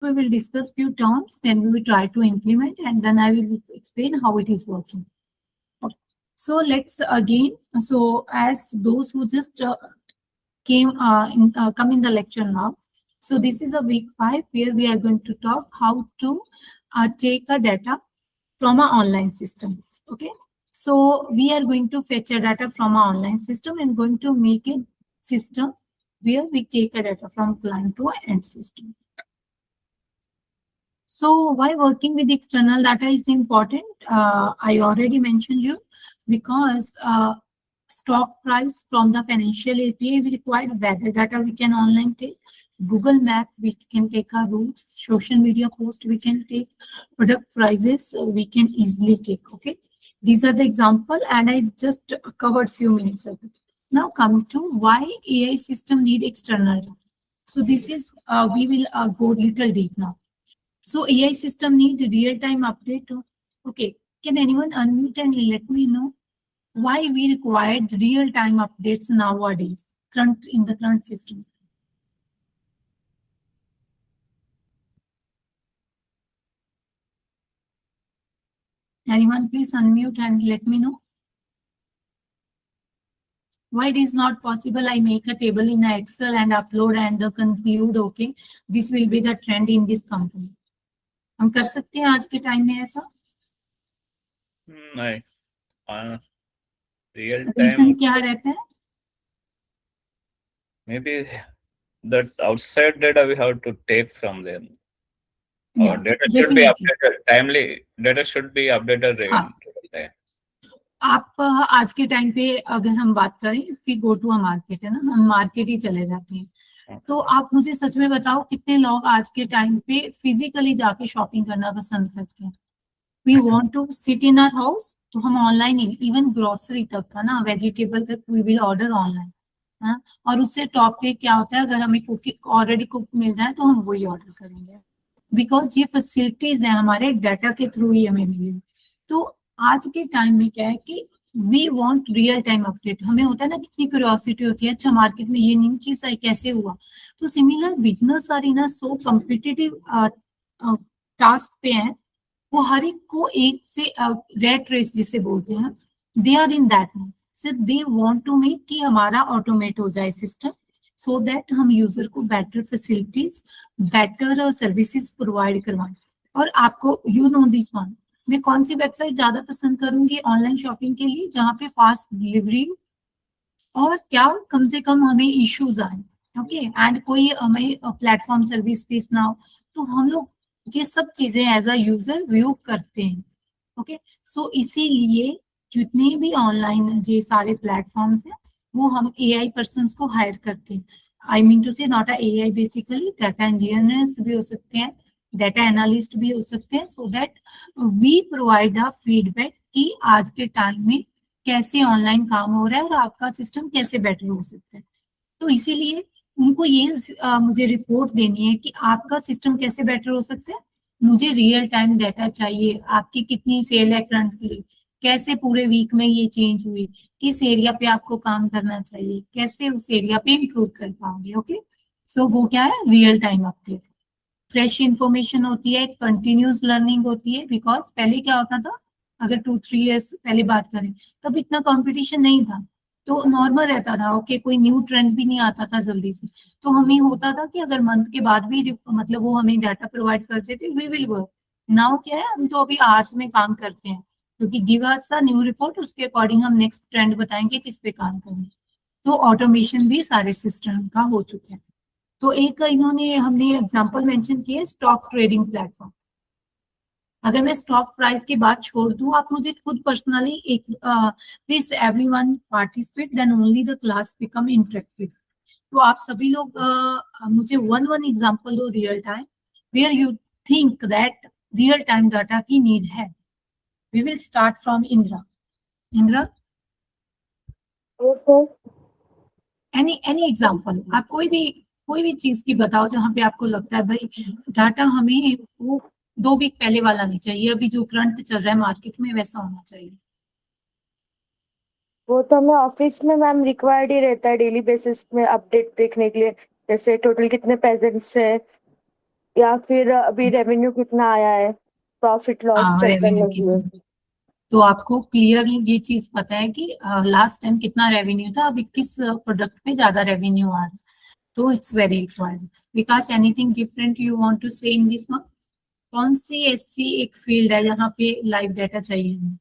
We will discuss few terms, then we will try to implement, and then I will explain how it is working. Okay. So let's again. So as those who just come in the lecture now. So this is a week 5 where we are going to talk how to take a data from our online system. Okay. So we are going to fetch a data from our online system and going to make a system where we take a data from client to end system. So why working with external data is important? I already mentioned you because stock price from the financial API we require, weather data we can online take, Google Map we can take our routes, social media post we can take, product prices we can easily take. Okay, these are the example, and I just covered few minutes ago. Now come to why AI system need external data. So this is we will go little deep now. So AI system need real-time update. Okay, can anyone unmute and let me know why we required real-time updates nowadays in the current system? Anyone please unmute and let me know. Why it is not possible I make a table in Excel and upload and conclude, okay, this will be the trend in this company. हम कर सकते हैं आज के time में ऐसा? नहीं, real reason time क्या रहता है? maybe that outside data we have to take from them. Yeah, Data should definitely. be updated timely. Data should be updated in हाँ. real time. आप आज के टाइम पे अगर हम बात करें, इसकी गो टू अ मार्केट है ना, हम मार्केट ही चले जाते हैं, तो आप मुझे सच में बताओ कितने लोग आज के टाइम पे फिजिकली जाके शॉपिंग करना पसंद करते हैं? We want to sit in our house, तो हम ऑनलाइन ही, इवन ग्रोसरी तक का ना, वेजिटेबल तक वी विल ऑर्डर ऑनलाइन, हाँ. और उससे टॉप पे क्या होता है, अगर हमें कुकिंग ऑलरेडी कुक मिल जाए तो हम वही ऑर्डर करेंगे, बिकॉज ये फैसिलिटीज है हमारे डाटा के थ्रू ही हमें मिली. तो आज के टाइम में क्या है कि we want real time update. हमें होता है ना, कितनी क्यूरियोसिटी होती है, अच्छा मार्केट में ये न्यू चीज आई, कैसे हुआ. तो similar business are in so competitive task पे है, वो हर एक को एक से रेट रेस जिसे बोलते हैं, they are in that mode. So they want to make कि हमारा ऑटोमेट हो जाए सिस्टम, सो दैट हम यूजर को better facilities, better services provide करवाएं. और आपको यू नो दिस वन, मैं कौन सी वेबसाइट ज्यादा पसंद करूंगी ऑनलाइन शॉपिंग के लिए? जहाँ पे फास्ट डिलीवरी और क्या कम से कम हमें इश्यूज आए, ओके, एंड कोई हमें प्लेटफॉर्म सर्विस फीस ना हो. तो हम लोग ये सब चीजें एज अ यूजर व्यू करते हैं. ओके, सो इसीलिए जितने भी ऑनलाइन ये सारे प्लेटफॉर्म्स हैं, वो हम AI पर्सन को हायर करते हैं. आई मीन टू से not a AI, basically data engineers भी हो सकते हैं, डाटा एनालिस्ट भी हो सकते हैं, so that we provide a feedback कि आज के टाइम में कैसे ऑनलाइन काम हो रहा है और आपका सिस्टम कैसे बेटर हो सकता है. तो इसीलिए उनको ये मुझे रिपोर्ट देनी है कि आपका सिस्टम कैसे बेटर हो सकता है. मुझे रियल टाइम डाटा चाहिए, आपकी कितनी सेल है करंटली, कैसे पूरे वीक में ये चेंज हुई, किस एरिया पे आपको काम करना चाहिए, कैसे उस एरिया पे इम्प्रूव कर पाओगे. ओके, सो वो क्या है, real time update. Fresh information होती है, कंटिन्यूस लर्निंग होती है, बिकॉज पहले क्या होता था, अगर 2-3 ईयर्स पहले बात करें, तब इतना कंपटीशन नहीं था, तो नॉर्मल रहता था. ओके, कोई न्यू ट्रेंड भी नहीं आता था जल्दी से, तो हमें होता था कि अगर मंथ के बाद भी मतलब वो हमें डाटा प्रोवाइड करते थे, वी विल वर्क. नाउ क्या है, हम तो अभी आवर्स में काम करते हैं, क्योंकि give us a new report, उसके अकॉर्डिंग हम नेक्स्ट ट्रेंड बताएंगे किस पे काम करें. तो ऑटोमेशन भी सारे सिस्टम का हो चुका है. तो एक इन्होंने हमने एग्जांपल मेंशन किया, स्टॉक ट्रेडिंग प्लेटफॉर्म. अगर मैं स्टॉक प्राइस की बात छोड़ दूं, आप मुझे खुद पर्सनली एक please everyone participate, then only the class become interactive. तो आप सभी लोग मुझे वन एग्जांपल दो real time where you think that real time data की नीड है. We will start from Indira. Indira, any example, आप कोई भी चीज की बताओ जहाँ पे आपको लगता है भाई डाटा हमें वो 2 वीक पहले वाला नहीं चाहिए, अभी जो करंट चल रहा है मार्केट में वैसा होना चाहिए. वो तो हमें ऑफिस में मैम रिक्वायर्ड ही रहता है डेली बेसिस में अपडेट देखने के लिए, जैसे टोटल कितने पेजेंट्स है, या फिर अभी रेवेन्यू कितना आया है, प्रॉफिट लॉस हाँ, चेक रेवेन्यू करने की के लिए। तो आपको क्लियरली ये चीज पता है कि लास्ट टाइम कितना रेवेन्यू था, अभी किस प्रोडक्ट पे ज्यादा रेवेन्यू आ रहा है, तो it's very required. Vikas, anything different you want to say in this one? कौन सी ऐसी एक फील्ड है जहाँ पे लाइव डाटा चाहिए हमें?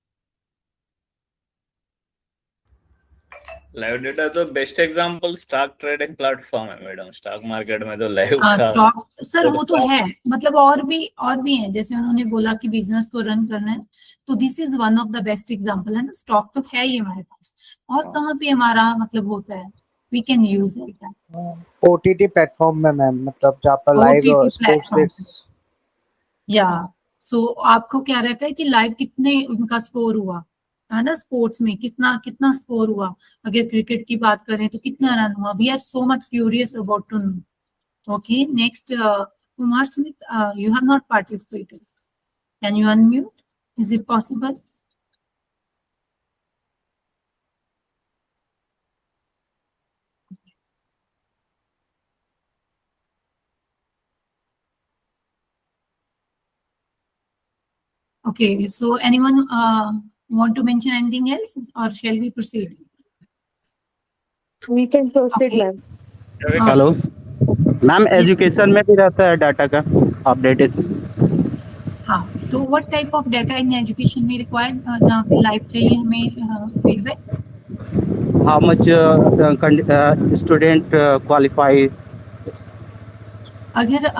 लाइव डेटा तो best example stock trading platform है मैडम। स्टॉक मार्केट में तो लाइव का स्टॉक सर वो तो है, मतलब और भी है, जैसे उन्होंने बोला कि बिजनेस को रन करना है, तो this is one of the best example है ना। स्टॉक तो है ही हमारे पास, और कहाँ पे हमारा मतलब होता है, we can use it. OTT platform में मैम, मतलब जहाँ पर लाइव ओटीटी स्पोर्ट्स प्लेटफॉर्म, देख। या सो आपको क्या रहता है कि लाइव कितने उनका स्कोर हुआ है ना, स्पोर्ट्स में कितना कितना स्कोर हुआ, अगर क्रिकेट की बात करें तो कितना रन हुआ, we are so much curious about to know. Okay, next, Kumar Smith, you have not participated. Can you unmute? Is it possible? Okay, so anyone want to mention anything else, or shall we proceed? We can proceed, Okay. ma'am. Hello ma'am, Yes. Education में भी रहता है data का updation? हाँ, तो what type of data in education में required, जहाँ पे लाइव चाहिए हमें feedback? How much student qualify? अगर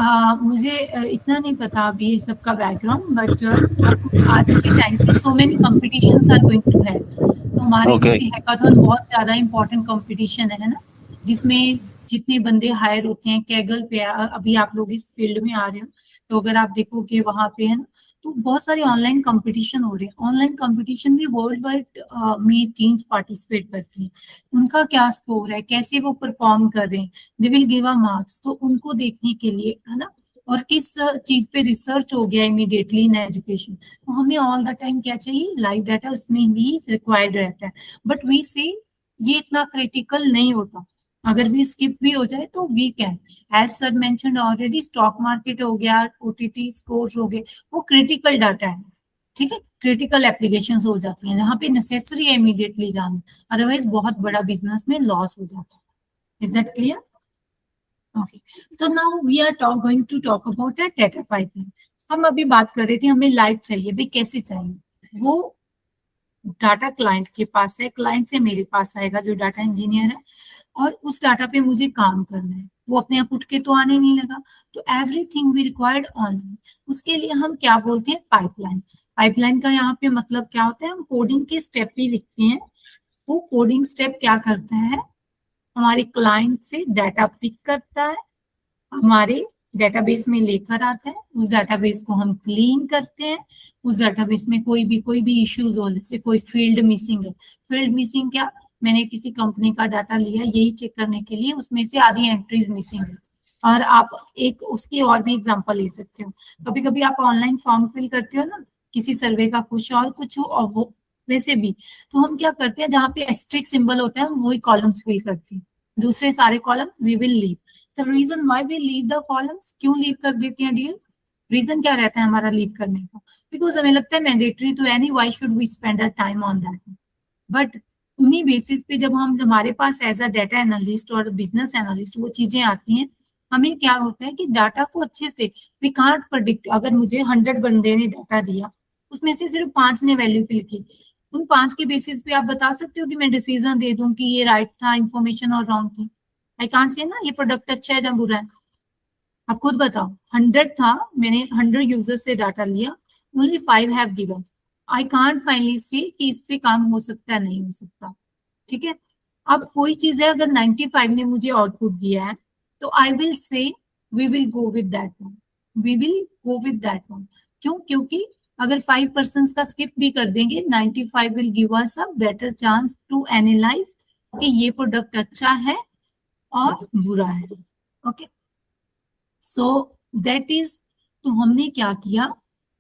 मुझे इतना नहीं पता अभी ये सब का बैकग्राउंड, बट आपको आज के टाइम पे so many competitions are going to है, तो हमारे Okay. जैसे हैकाथॉन बहुत ज्यादा इंपॉर्टेंट कंपटीशन है ना, जिसमें जितने बंदे हायर होते हैं कैगल पे, अभी आप लोग इस फील्ड में आ रहे हो, तो अगर आप देखोगे वहां पे है ना, तो बहुत सारे ऑनलाइन कंपटीशन हो रहे हैं। ऑनलाइन कंपटीशन में वर्ल्ड वाइड में टीम्स पार्टिसिपेट करती हैं, उनका क्या स्कोर है, कैसे वो परफॉर्म कर रहे हैं, they will give a marks, तो उनको देखने के लिए है ना, और किस चीज पे रिसर्च हो गया इमीडिएटली इन एजुकेशन, तो हमें ऑल द टाइम क्या चाहिए, लाइव डाटा उसमें भी रिक्वायर्ड रहता है। बट वी से ये इतना क्रिटिकल नहीं होता, अगर भी स्किप भी हो जाए तो we can, as sir mentioned already, stock market हो गया, ओटीटी स्कोर्स हो गए, वो क्रिटिकल डाटा है, ठीक है, क्रिटिकल एप्लीकेशंस हो जाती हैं जहाँ पे नेसेसरी है इमीडिएटली जाना, अदरवाइज बहुत बड़ा बिजनेस में लॉस हो जाता है। Is that clear? ओके, तो now we are going to talk about a data pipeline. हम अभी बात कर रहे थे हमें लाइव चाहिए, भाई कैसे चाहिए, वो डाटा क्लाइंट के पास है, क्लाइंट से मेरे पास आएगा जो डाटा इंजीनियर है, और उस डाटा पे मुझे काम करना है, वो अपने आप उठ के तो आने नहीं लगा, तो एवरीथिंग वी रिक्वायर्ड ऑनलाइन। उसके लिए हम क्या बोलते हैं, पाइपलाइन। पाइपलाइन का यहाँ पे मतलब क्या होता है, हम कोडिंग के स्टेप भी लिखते हैं, वो कोडिंग स्टेप क्या करता है, हमारे क्लाइंट से डाटा पिक करता है, हमारे डेटाबेस में लेकर आता है, उस डेटाबेस को हम क्लीन करते हैं, उस डेटाबेस में कोई भी इश्यूज हो, जैसे कोई फील्ड मिसिंग है, फील्ड मिसिंग क्या, मैंने किसी कंपनी का डाटा लिया यही चेक करने के लिए, उसमें से आधी एंट्रीज मिसिंग है, और आप एक उसकी और भी एग्जांपल ले सकते हो, कभी कभी आप ऑनलाइन फॉर्म फिल करते हो ना, किसी सर्वे का कुछ और कुछ और वो वैसे भी, तो हम क्या करते हैं, जहाँ पे एस्ट्रिक सिंबल होता है हम वही कॉलम्स फिल करते हैं, दूसरे सारे column we will leave. The reason why we leave the columns, क्यों लीव कर देते हैं डियर, रीजन क्या रहता है हमारा लीव करने का, बिकॉज हमें लगता है मैंडेटरी तो है नहीं, why should we spend a time on that. But उन्हीं बेसिस पे जब हम हमारे पास एज अ डाटा एनालिस्ट और बिजनेस एनालिस्ट वो चीजें आती हैं, हमें क्या होता है कि डाटा को अच्छे से, वी कांट प्रेडिक्ट, अगर मुझे 100 बंदे ने डाटा दिया, उसमें से सिर्फ 5 ने वैल्यू फिल की, उन 5 के बेसिस पे आप बता सकते हो कि मैं डिसीजन दे दूं कि ये राइट था इंफॉर्मेशन और रॉन्ग थी? आई कांट से ना, ये प्रोडक्ट अच्छा है या बुरा है, आप खुद बताओ। 100 था, मैंने 100 यूजर से डाटा लिया, only 5 have given, I can't finally से कि इससे काम हो सकता है नहीं हो सकता, ठीक है। अब कोई चीज है, अगर 95 ने मुझे आउटपुट दिया है, तो I will say we will go with that one, we will go with that one. क्यों? क्योंकि अगर 5% का स्किप भी कर देंगे, 95 will give us a better chance to analyse कि ये प्रोडक्ट अच्छा है और बुरा है। ओके, सो दैट इज, तो हमने क्या किया,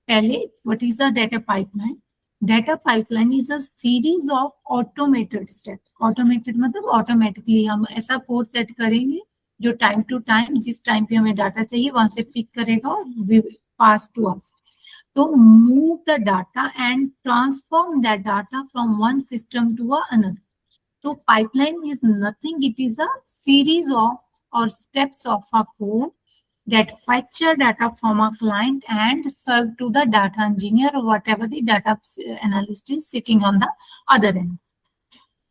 पहले what is a data pipeline, data pipeline is a series of automated step, automated मतलब ऑटोमेटिकली हम ऐसा कोड सेट करेंगे जो टाइम टू टाइम जिस टाइम पे हमें डाटा चाहिए वहां से पिक करेगा और पास टू अस. तो move the data and transform that data from one system to another. So pipeline is nothing, it is a series of or steps of a code that fetch data from a client and serve to the data engineer or whatever the data analyst is sitting on the other end.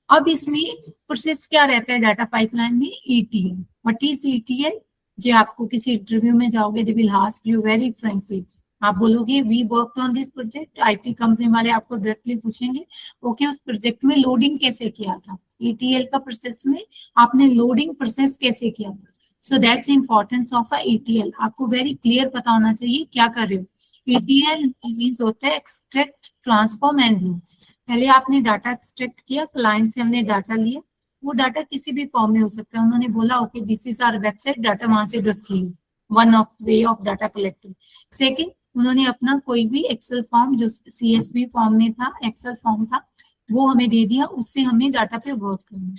अब इसमें process क्या रहता है data pipeline में? ETL. What is ETL? जो आपको किसी interview में जाओगे they will ask you very frankly, आप बोलोगे we work on this project, IT company वाले आपको डायरेक्टली पूछेंगे ओके उस प्रोजेक्ट में लोडिंग कैसे किया था, ETL का प्रोसेस में आपने लोडिंग प्रोसेस कैसे किया था. So that's importance of a ETL. आपको वेरी क्लियर पता होना चाहिए क्या कर रहे हो. ETL मींस होता है एक्सट्रैक्ट, ट्रांसफॉर्म एंड लूप. पहले आपने डाटा एक्सट्रैक्ट किया, क्लाइंट से हमने डाटा लिया, वो डाटा किसी भी फॉर्म में हो सकता है. उन्होंने बोला okay this is our website, data वहां से ड्रग लिया, one of way of data collecting. Second, उन्होंने अपना कोई भी एक्सेल फॉर्म जो CSV फॉर्म में था, एक्सेल फॉर्म था, वो हमें दे दिया, उससे हमें डाटा पे वर्क करना.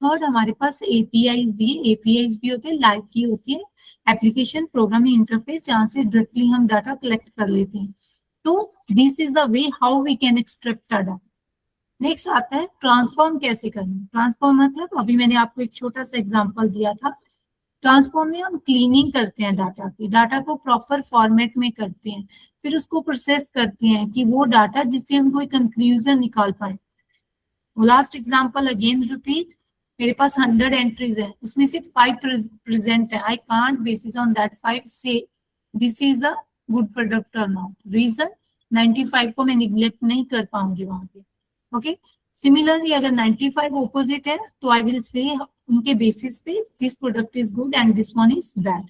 थर्ड, हमारे पास APIs दिए. APIs भी होते हैं, लाइव की होती है एप्लीकेशन प्रोग्रामिंग इंटरफेस, जहाँ से डायरेक्टली हम डाटा कलेक्ट कर लेते हैं. तो this is the way how we can extract data. Next आता है ट्रांसफॉर्म कैसे करना. ट्रांसफॉर्म मतलब अभी मैंने आपको एक छोटा सा एग्जांपल दिया था. ट्रांसफॉर्म में हम क्लीनिंग करते हैं डाटा की, डाटा को प्रॉपर फॉर्मेट में करते हैं, फिर उसको प्रोसेस करते हैं कि वो डाटा जिससे हम कोई कंक्लूजन निकाल पाए. लास्ट एग्जांपल अगेन रिपीट, मेरे पास 100 एंट्रीज है, उसमें सिर्फ 5 प्रेजेंट है. I can't basis on that 5 से this is a good product और नॉट. रीजन 95 को मैं निग्लेक्ट नहीं कर पाऊंगी वहां पे. ओके, सिमिलरली अगर 95 ऑपोजिट है तो आई विल से उनके बेसिस पे this product is good and this one is bad.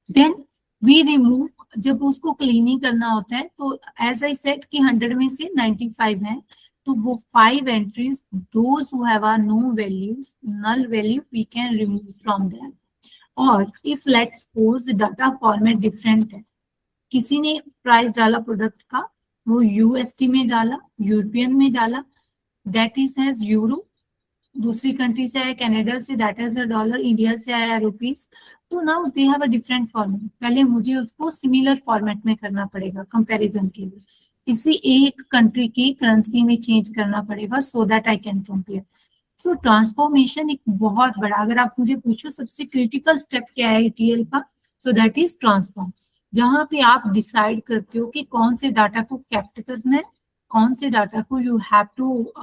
Then we remove, जब उसको क्लीनिंग करना होता है तो एज आई सेड कि 100 में से 95 है, तो वो 5 entries those who have are no values, null value, we can remove from them. और if let's suppose data format different है, किसी ने प्राइस डाला प्रोडक्ट का, वो USD में डाला, यूरोपियन में डाला, दैट इज एज यूरो. दूसरी कंट्री से आया, कनाडा से, that is a dollar. India से आया रुपीस. तो now they have a different format. पहले मुझे उसको सिमिलर फॉर्मेट में करना पड़ेगा कंपैरिजन के लिए, किसी एक कंट्री की करेंसी में चेंज करना पड़ेगा so that I can compare. So transformation एक बहुत बड़ा, अगर आप मुझे पूछो सबसे क्रिटिकल स्टेप क्या है ETL का, सो दैट इज ट्रांसफॉर्म. जहां पे आप डिसाइड करते हो कि कौन से डाटा को कैप्ट करना है, कौन से डाटा को यू हैव टू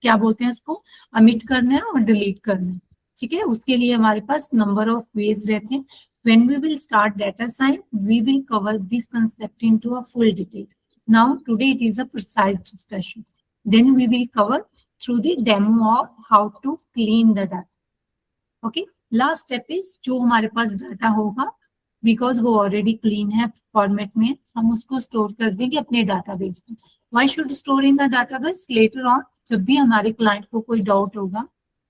क्या बोलते हैं उसको अमिट करना है और डिलीट करना है. ठीक है, उसके लिए हमारे पास नंबर ऑफ वेज रहते हैं. When we will start data science we will cover this concept into a full detail. Now today it is a precise discussion, then we will cover through the demo of how to clean the data. Okay, last step is जो हमारे पास data होगा, because वो already clean है format में, हम उसको store कर देंगे अपने डाटाबेस में. Why should store in the database? Later on जब भी हमारे क्लाइंट को कोई डाउट होगा,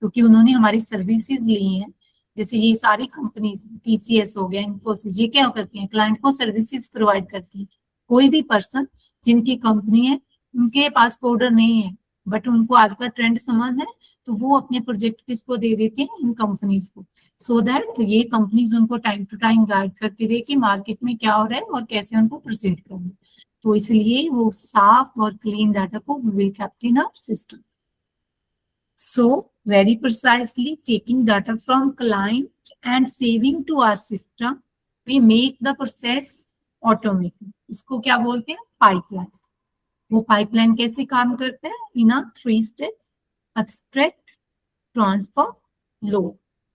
क्योंकि उन्होंने हमारी सर्विसेज ली हैं, जैसे ये सारी कंपनीज TCS हो गया, इन्फोसिस, ये क्या करती हैं, क्लाइंट को सर्विसेज प्रोवाइड करती हैं. कोई भी पर्सन जिनकी कंपनी है, उनके पास कोडर नहीं है, बट उनको आज का ट्रेंड समझ है, तो वो अपने प्रोजेक्ट किसको दे देते हैं, इन कंपनीज को, सो दैट ये कंपनीज उनको टाइम टू टाइम गाइड करती रहे कि मार्केट में क्या हो रहा है और कैसे उनको प्रोसीड करना है. तो इसलिए वो साफ और क्लीन डाटा को we will keep in our system. So very precisely taking data from client and saving to our system, we make the process automated. इसको क्या बोलते हैं? पाइपलाइन. वो पाइपलाइन कैसे काम करता है? इन अ 3 step: extract, transfer, load.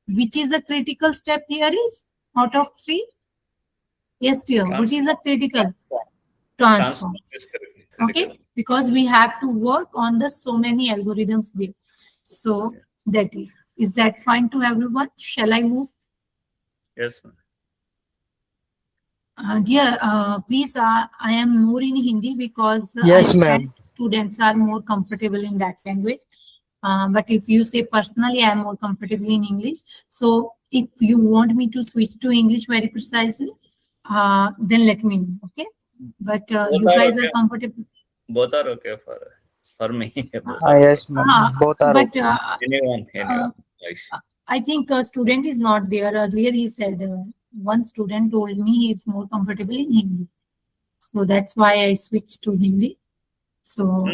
Which is a critical step here is out of 3? Yes dear, which is a critical? Transfer. Is correct. Okay, because we have to work on the so many algorithms there. So that is that fine to everyone? Shall I move? Yes, ma'am. Dear, please, I am more in Hindi because Yes, I ma'am. find students are more comfortable in that language. But if you say personally, I am more comfortable in English. So if you want me to switch to English very precisely, then let me know. Okay. But you guys are comfortable. Both are okay for me. Both Yes, ma'am. Both are But okay. anyone. Nice. I think a student is not there. Earlier he said one student told me he is more comfortable in Hindi. So that's why I switched to Hindi. So